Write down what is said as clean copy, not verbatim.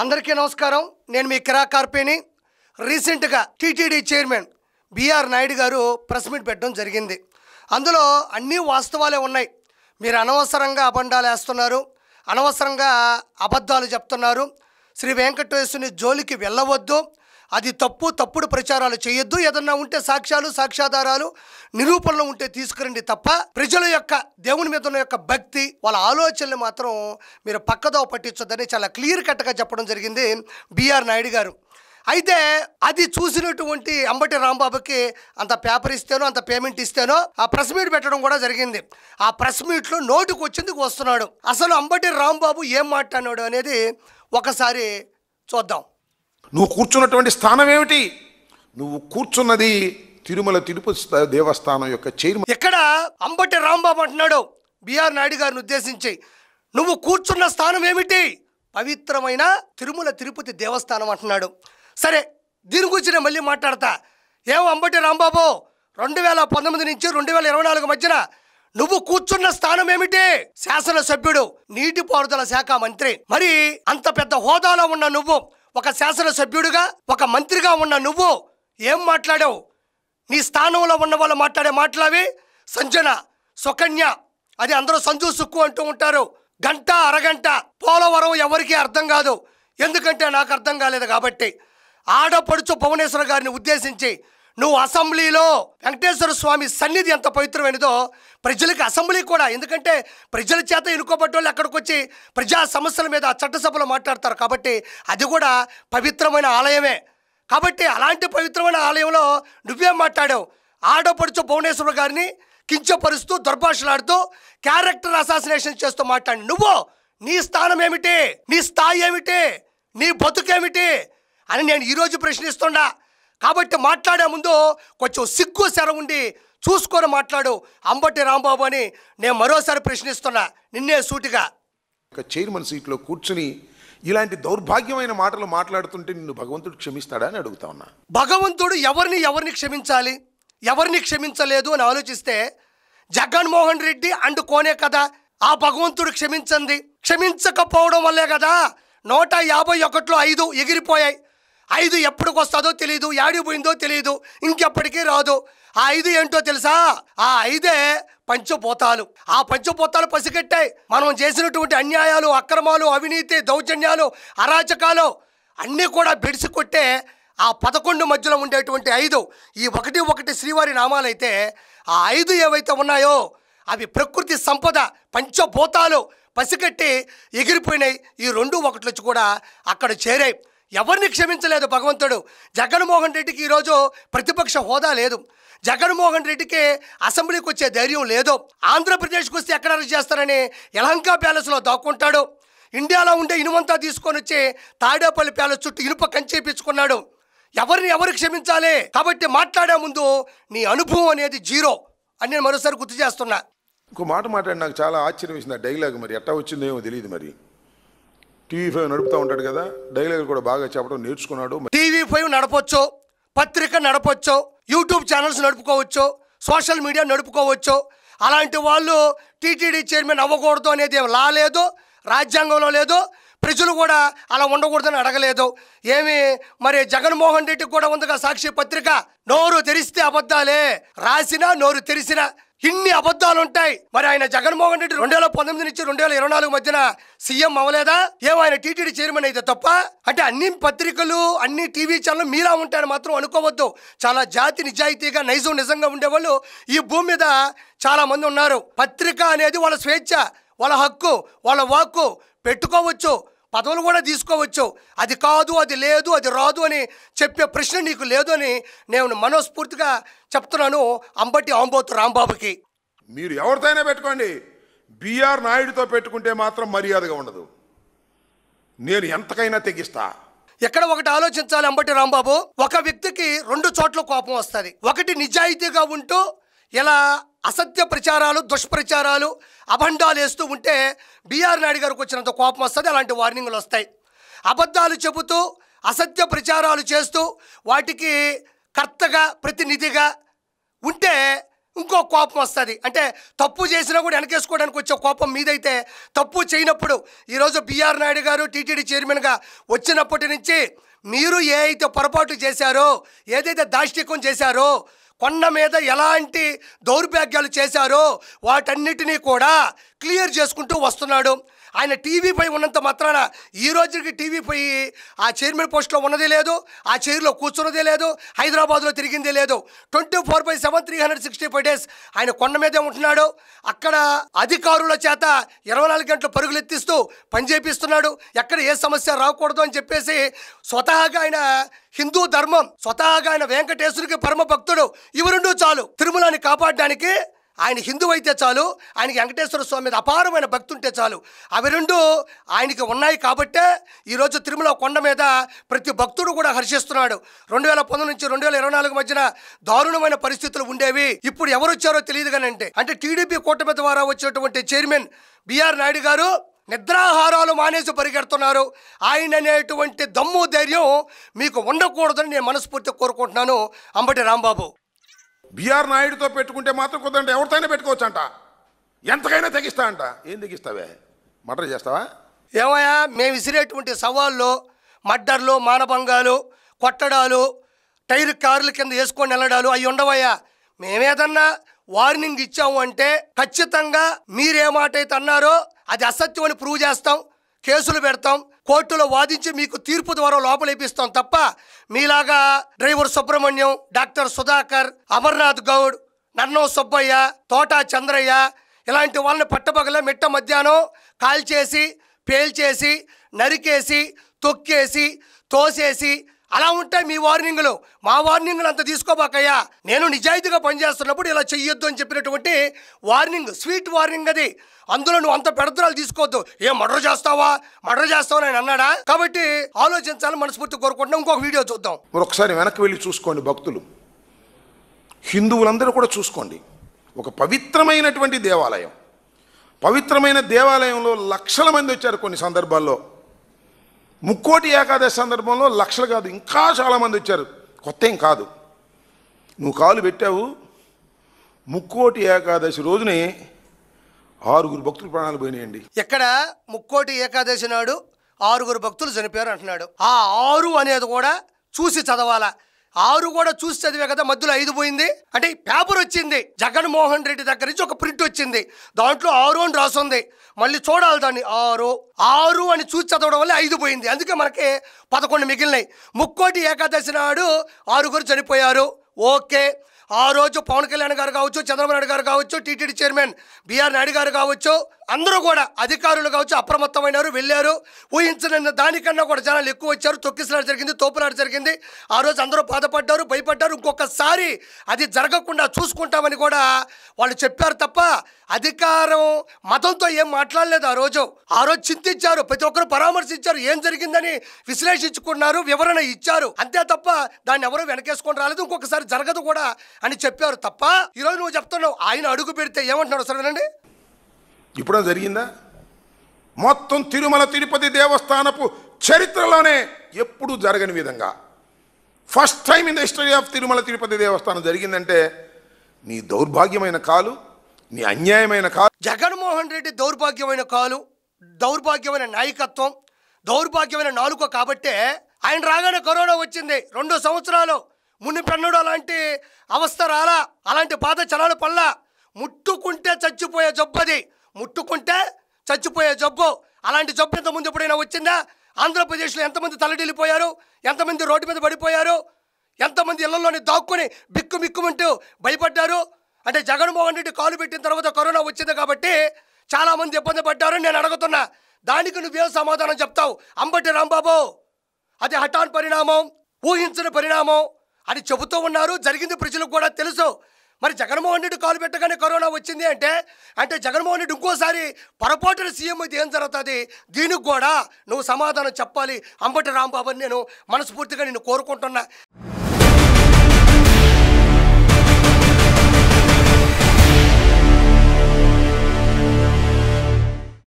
అందరికీ నమస్కారం. నేను మీ కిరా కార్పేని. రీసెంట్గా టీటీడీ చైర్మన్ బిఆర్ నాయుడు గారు ప్రెస్ మీట్ పెట్టడం జరిగింది. అందులో అన్నీ వాస్తవాలే ఉన్నాయి. మీరు అనవసరంగా అబండాలు వేస్తున్నారు, అనవసరంగా అబద్ధాలు చెప్తున్నారు, శ్రీ వెంకటేశ్వరుని జోలికి వెళ్ళవద్దు, అది తప్పుడు ప్రచారాలు చేయొద్దు, ఏదన్నా ఉంటే సాక్ష్యాలు సాక్ష్యాధారాలు నిరూపణలు ఉంటే తీసుకురండి తప్ప ప్రజల యొక్క దేవుని మీద ఉన్న యొక్క భక్తి వాళ్ళ ఆలోచనలు మాత్రం మీరు పక్కదో పట్టించొద్దని చాలా క్లియర్ కట్గా చెప్పడం జరిగింది బిఆర్ నాయుడు గారు. అయితే అది చూసినటువంటి అంబటి రాంబాబుకి అంత పేపర్ ఇస్తేనో అంత పేమెంట్ ఇస్తేనో ఆ ప్రెస్ మీట్ పెట్టడం కూడా జరిగింది. ఆ ప్రెస్ మీట్లో నోటుకు వచ్చింది వస్తున్నాడు. అసలు అంబటి రాంబాబు ఏం మాట్లాడినాడు అనేది ఒకసారి చూద్దాం. నువ్వు కూర్చున్నటువంటి స్థానం ఏమిటి? నువ్వు కూర్చున్నది తిరుమల తిరుపతి దేవస్థానం యొక్క చైర్మన్. ఇక్కడ అంబటి రాంబాబు అంటున్నాడు బిఆర్ నాయుడు గారిని ఉద్దేశించి, నువ్వు కూర్చున్న స్థానం ఏమిటి? పవిత్రమైన తిరుమల తిరుపతి దేవస్థానం అంటున్నాడు. సరే, దీని గురించి నేను మళ్ళీ మాట్లాడతా. ఏమో అంబటి రాంబాబు, 2019 నుంచి 2024 మధ్యన నువ్వు కూర్చున్న స్థానం ఏమిటి? శాసనసభ్యుడు, నీటిపారుదల శాఖ మంత్రి. మరి అంత పెద్ద హోదాలో ఉన్న నువ్వు, ఒక శాసనసభ్యుడిగా ఒక మంత్రిగా ఉన్న నువ్వు ఏం మాట్లాడావు? నీ స్థానంలో ఉన్న వాళ్ళు మాట్లాడే మాటలవి సంజన, సుకన్య, అది అందరూ సంజు సుక్కు అంటూ ఉంటారు. గంట అరగంట పోలవరం ఎవరికీ అర్థం కాదు, ఎందుకంటే నాకు అర్థం కాలేదు కాబట్టి. ఆడపడుచు భువనేశ్వర గారిని ఉద్దేశించి నువ్వు అసెంబ్లీలో వెంకటేశ్వర స్వామి సన్నిధి ఎంత పవిత్రమైనదో ప్రజలకి అసెంబ్లీ కూడా, ఎందుకంటే ప్రజల చేత ఎన్నుకోబడ్డ వాళ్ళు అక్కడికి వచ్చి ప్రజా సమస్యల మీద చట్టసభలో మాట్లాడతారు కాబట్టి అది కూడా పవిత్రమైన ఆలయమే. కాబట్టి అలాంటి పవిత్రమైన ఆలయంలో నువ్వేం మాట్లాడావు? ఆడపడుచు భువనేశ్వర గారిని కించపరుస్తూ దుర్భాషలాడుతూ క్యారెక్టర్ అసాసినేషన్ చేస్తూ మాట్లాడి నువ్వు, నీ స్థానం ఏమిటి? నీ స్థాయి ఏమిటి? నీ బతుకేమిటి అని నేను ఈరోజు ప్రశ్నిస్తున్నా. కాబట్టి మాట్లాడే ముందు కొంచెం సిగ్గు శర ఉండి చూసుకొని మాట్లాడు అంబటి రాంబాబు అని నేను మరోసారి ప్రశ్నిస్తున్నా నిన్నే సూటిగా. చైర్మన్ సీట్లో కూర్చుని ఇలాంటి దౌర్భాగ్యమైన మాటలు మాట్లాడుతుంటే నిన్ను భగవంతుడు క్షమిస్తాడా అని అడుగుతా ఉన్నా. భగవంతుడు ఎవరిని క్షమించాలి, ఎవరిని క్షమించలేదు అని ఆలోచిస్తే జగన్మోహన్ రెడ్డి అండుకోనే కదా ఆ భగవంతుడు క్షమించింది. క్షమించకపోవడం వల్లే కదా 151లో 5 ఎగిరిపోయాయి. 5 ఎప్పటికి వస్తుందో తెలియదు, యాడిపోయిందో తెలియదు, ఇంకెప్పటికీ రాదు. ఆ 5 ఏంటో తెలుసా? ఆ 5 పంచభూతాలు. ఆ పంచభూతాలు పసిగట్టాయి. మనం చేసినటువంటి అన్యాయాలు, అక్రమాలు, అవినీతి, దౌర్జన్యాలు, అరాచకాలు అన్నీ కూడా బెడిసి కొట్టే ఆ 11 మధ్యలో ఉండేటువంటి 5, ఈ 1 శ్రీవారి నామాలైతే ఆ 5 ఏవైతే ఉన్నాయో అవి ప్రకృతి సంపద, పంచభూతాలు పసిగట్టి ఎగిరిపోయినాయి. ఈ 2 1 వచ్చి కూడా అక్కడ చేరాయి. ఎవరిని క్షమించలేదు భగవంతుడు. జగన్మోహన్ రెడ్డికి ఈరోజు ప్రతిపక్ష హోదా లేదు. జగన్మోహన్ రెడ్డికి అసెంబ్లీకి వచ్చే ధైర్యం లేదు. ఆంధ్రప్రదేశ్కి వస్తే ఎక్కడ అరెస్ట్ చేస్తారని యలహంక ప్యాలెస్లో దాక్కుంటాడు. ఇండియాలో ఉండే ఇనుమంతా తీసుకొని వచ్చి తాడేపల్లి ప్యాలెస్ చుట్టూ ఇనుప కంచేపించుకున్నాడు. ఎవరు క్షమించాలి? కాబట్టి మాట్లాడే ముందు నీ అనుభవం అనేది 0 అని నేను మరోసారి గుర్తు చేస్తున్నా. ఇంకో మాట మాట్లాడి నాకు చాలా ఆశ్చర్యం వేసింది ఆ డైలాగ్. మరి ఎట్టా వచ్చిందేమో తెలియదు. మరి TV5 నడుపుతూ ఉంటాడు కదా, డైలాగ్ కూడా బాగా చెప్పడం నేర్చుకున్నాడు. TV5 నడపొచ్చు, పత్రిక నడపొచ్చు, యూట్యూబ్ ఛానల్స్ నడుపుకోవచ్చు, సోషల్ మీడియా నడుపుకోవచ్చు. అలాంటి వాళ్ళు టీటీడీ చైర్మన్ అవ్వకూడదు అనేది ఏం లా లేదు, రాజ్యాంగంలో లేదు, ప్రజలు కూడా అలా ఉండకూడదని అడగలేదు. ఏమి మరి జగన్మోహన్ రెడ్డికి కూడా ఉందిగా సాక్షి పత్రిక. నోరు తెరిస్తే అబద్ధాలే, రాసినా నోరు తెరిసినా ఇన్ని అబద్ధాలు ఉంటాయి. మరి ఆయన జగన్మోహన్ రెడ్డి 2019 నుంచి 2024 మధ్యన సీఎం అవ్వలేదా? ఏమో ఆయన టీటీడీ చైర్మన్ అయితే తప్ప? అంటే అన్ని పత్రికలు, అన్ని టీవీ ఛానల్ మీలా ఉంటాయని మాత్రం అనుకోవద్దు. చాలా జాతి నిజాయితీగా నైజం నిజంగా ఉండేవాళ్ళు ఈ భూమి మీద చాలా మంది ఉన్నారు. పత్రిక అనేది వాళ్ళ స్వేచ్ఛ, వాళ్ళ హక్కు, వాళ్ళ వాక్కు. పెట్టుకోవచ్చు, పదవులు కూడా తీసుకోవచ్చు. అది కాదు, అది లేదు, అది రాదు అని చెప్పే ప్రశ్న నీకు లేదు అని నేను మనస్ఫూర్తిగా చెప్తున్నాను అంబటి ఆంబోతు రాంబాబుకి. మీరు ఎవరితోనే పెట్టుకోండి, బిఆర్ నాయుడుతో పెట్టుకుంటే మాత్రం మర్యాదగా ఉండదు. నేను ఎంతకైనా తెగిస్తా. ఎక్కడ ఒకటి ఆలోచించాలి అంబటి రాంబాబు. ఒక వ్యక్తికి 2 చోట్ల కోపం వస్తుంది. ఒకటి నిజాయితీగా ఉంటూ ఇలా అసత్య ప్రచారాలు, దుష్ప్రచారాలు, అభండాలు వేస్తూ ఉంటే బిఆర్ నాయుడు గారికి వచ్చినంత కోపం వస్తుంది. అలాంటి వార్నింగ్లు వస్తాయి. అబద్ధాలు చెబుతూ అసత్య ప్రచారాలు చేస్తూ వాటికి కర్తగా ప్రతినిధిగా ఉంటే ఇంకో కోపం వస్తుంది. అంటే తప్పు చేసినా కూడా వెనకేసుకోవడానికి వచ్చే కోపం మీదైతే తప్పు చేయనప్పుడు ఈరోజు బిఆర్ నాయుడు గారు టీటీడీ చైర్మన్గా వచ్చినప్పటి నుంచి మీరు ఏ అయితే పొరపాటు చేశారో, ఏదైతే దాష్టికం చేశారో, కొండ మీద ఎలాంటి దౌర్భాగ్యాలు చేశారో వాటన్నిటినీ కూడా క్లియర్ చేసుకుంటూ వస్తున్నాడు. ఆయన టీవీపై ఉన్నంత మాత్రాన ఈ రోజుకి టీవీపై ఆ చైర్మన్ పోస్ట్లో ఉన్నదే లేదు, ఆ చైర్లో కూర్చున్నదే లేదు, హైదరాబాద్లో తిరిగిందే లేదు. 24/7 365 days ఆయన కొండ మీదే ఉంటున్నాడు. అక్కడ అధికారుల చేత 24 గంటలు పరుగులెత్తిస్తూ పనిచేపిస్తున్నాడు. ఎక్కడ ఏ సమస్య రాకూడదు అని చెప్పేసి స్వతహాగా ఆయన హిందూ ధర్మం, స్వతహాగా ఆయన వెంకటేశ్వరునికి పరమ భక్తుడు. ఇవి రెండు చాలు తిరుమలని కాపాడడానికి. ఆయన హిందువు అయితే చాలు, ఆయనకి వెంకటేశ్వర స్వామి మీద అపారమైన భక్తి ఉంటే చాలు. అవి రెండు ఆయనకి ఉన్నాయి కాబట్టే ఈరోజు తిరుమల కొండ మీద ప్రతి భక్తుడు కూడా హర్షిస్తున్నాడు. 2019 నుంచి 2024 మధ్యన దారుణమైన పరిస్థితులు ఉండేవి. ఇప్పుడు ఎవరు వచ్చారో తెలియదు కానీ అంటే టీడీపీ కూటమి ద్వారా వచ్చినటువంటి చైర్మన్ బిఆర్ నాయుడు గారు నిద్రాహారాలు మానేసి పరిగెడుతున్నారు. ఆయన అనేటువంటి దమ్ము ధైర్యం మీకు ఉండకూడదని నేను మనస్ఫూర్తిగా కోరుకుంటున్నాను. అంబటి రాంబాబు. బిఆర్ నాయుడుతో పెట్టుకుంటే మాత్రం కుదరంటే ఎవరితోనే పెట్టుకోవచ్చు అంట, ఎంతకైనా తెగిస్తా అంట. ఏం తెగిస్తావే? మర్డర్ చేస్తావా? ఏమయ్యా, మేము విసిరేటువంటి సవాళ్ళు మర్డర్లు, మానభంగాలు, కొట్టడాలు, టైర్ కార్ల కింద వేసుకొని వెళ్ళడాలు అవి ఉండవయ్యా. మేమేదన్నా వార్నింగ్ ఇచ్చాము అంటే ఖచ్చితంగా మీరే మాట అయితే అన్నారో అది అసత్యం అని ప్రూవ్ చేస్తాం, కేసులు పెడతాం, కోర్టులో వాదించి మీకు తీర్పు ద్వారా లోపలేపిస్తాం తప్ప మీలాగా డ్రైవర్ సుబ్రహ్మణ్యం, డాక్టర్ సుధాకర్, అమర్నాథ్ గౌడ్, నన్నో సుబ్బయ్య, తోటా చంద్రయ్య ఇలాంటి వాళ్ళని పట్టపగల మిట్ట మధ్యాహ్నం కాల్చేసి, పేల్చేసి, నరికేసి, తొక్కేసి, తోసేసి అలా ఉంటాయి మీ వార్నింగ్లు. మా వార్నింగ్లు అంత తీసుకోబాకయ్యా. నేను నిజాయితీగా పనిచేస్తున్నప్పుడు ఇలా చెయ్యొద్దు అని చెప్పినటువంటి వార్నింగ్, స్వీట్ వార్నింగ్ అది. అందులో నువ్వు అంత పెడతరాలు తీసుకోవద్దు. మర్డర్ చేస్తావా అని అన్నాడా? కాబట్టి ఆలోచించాలని మనస్ఫూర్తి కోరుకుంటున్నాం. ఇంకొక వీడియో చూద్దాం. ఒకసారి వెనక్కి వెళ్ళి చూసుకోండి భక్తులు, హిందువులందరూ కూడా చూసుకోండి. ఒక పవిత్రమైనటువంటి దేవాలయం, పవిత్రమైన దేవాలయంలో లక్షల మంది వచ్చారు. కొన్ని సందర్భాల్లో ముక్కోటి ఏకాదశి సందర్భంలో లక్షలు కాదు, ఇంకా చాలామంది వచ్చారు. కొత్త ఏం కాదు. నువ్వు కాలు పెట్టావు, ముక్కోటి ఏకాదశి రోజునే 6 భక్తులు ప్రాణాలు పోయినాయండి. ఇక్కడ ముక్కోటి ఏకాదశి నాడు 6 భక్తులు చనిపోయారు అంటున్నాడు. ఆ 6 అనేది కూడా చూసి చదవాలా. 6 కూడా చూసి చదివే కదా మధ్యలో 5 పోయింది. అంటే పేపర్ వచ్చింది, జగన్మోహన్ రెడ్డి దగ్గర నుంచి ఒక ప్రింట్ వచ్చింది, దాంట్లో 6 అని రాసుంది. మళ్ళీ చూడాలి దాన్ని. 6 అని చూసి చదవడం వల్ల 5 పోయింది. అందుకే మనకి 11 మిగిలినాయి. ముక్కోటి ఏకాదశి నాడు 6 చనిపోయారు. ఓకే, ఆ రోజు పవన్ కళ్యాణ్ గారు కావచ్చు, చంద్రబాబు నాయుడు గారు కావచ్చు, టీటీడీ చైర్మన్ బిఆర్ నాయుడు గారు కావచ్చు, అందరూ కూడా అధికారులు కావచ్చు అప్రమత్తమైనారు, వెళ్ళారు. ఊహించిన దానికన్నా కూడా జనాలు ఎక్కువ వచ్చారు. తొక్కిసలాట జరిగింది, తోపులాట జరిగింది. ఆ రోజు అందరూ బాధపడ్డారు, భయపడ్డారు. ఇంకొకసారి అది జరగకుండా చూసుకుంటామని కూడా వాళ్ళు చెప్పారు తప్ప అధికారం మతంతో ఏం మాట్లాడలేదు. ఆ రోజు చింతించారు, ప్రతి ఒక్కరు పరామర్శించారు, ఏం జరిగిందని విశ్లేషించుకున్నారు, వివరణ ఇచ్చారు. అంతే తప్ప దాన్ని ఎవరూ వెనకేసుకొని రాలేదు, ఇంకొకసారి జరగదు కూడా అని చెప్పారు తప్ప ఈరోజు నువ్వు చెప్తున్నావు ఆయన అడుగు పెడితే ఏమంటున్నాడు సరేనండి. ఇప్పుడు జరిగిందా? మొత్తం తిరుమల తిరుపతి దేవస్థానపు చరిత్రలోనే ఎప్పుడు జరగని విధంగా first time in the history of Tirumala Tirupati దేవస్థానం జరిగిందంటే నీ దౌర్భాగ్యమైన కాలు, నీ అన్యాయమైన కాలు, జగన్మోహన్ రెడ్డి దౌర్భాగ్యమైన కాలు, దౌర్భాగ్యమైన నాయకత్వం, దౌర్భాగ్యమైన నాలుక కాబట్టే ఆయన రాగానే కరోనా వచ్చింది. 2 సంవత్సరాలు మునిపెన్నడు అలాంటి అవస్థ రాలా, అలాంటి బాధ చలాలు పల్లా. ముట్టుకుంటే చచ్చిపోయే జబ్బు అది, ముట్టుకుంటే చచ్చిపోయే జబ్బు. అలాంటి జబ్బు ఇంతకుముందు ఎప్పుడైనా వచ్చిందా? ఆంధ్రప్రదేశ్లో ఎంతమంది తలడిల్లిపోయారు, ఎంతమంది రోడ్డు మీద పడిపోయారు, ఎంతమంది ఇళ్లలోని దాక్కుని బిక్కుమిక్కుమంటూ భయపడ్డారు. అంటే జగన్మోహన్ రెడ్డి కాలు పెట్టిన తర్వాత కరోనా వచ్చింది కాబట్టి చాలామంది ఇబ్బంది పడ్డారు. నేను అడుగుతున్నా, దానికి నువ్వేం సమాధానం చెప్తావు? అంబటి రాంబాబు, అది హఠాన్ పరిణామం, ఊహించిన పరిణామం అని చెబుతూ ఉన్నారు. జరిగింది ప్రజలకు కూడా తెలుసు. మరి జగన్మోహన్ రెడ్డి కాలు పెట్టగానే కరోనా వచ్చింది అంటే జగన్మోహన్ రెడ్డి ఇంకోసారి పొరపాటున సీఎం అయితే ఏం జరుగుతుంది? దీనికి కూడా నువ్వు సమాధానం చెప్పాలి అంబటి రాంబాబు అని నేను మనస్ఫూర్తిగా నిన్ను కోరుకుంటున్నా.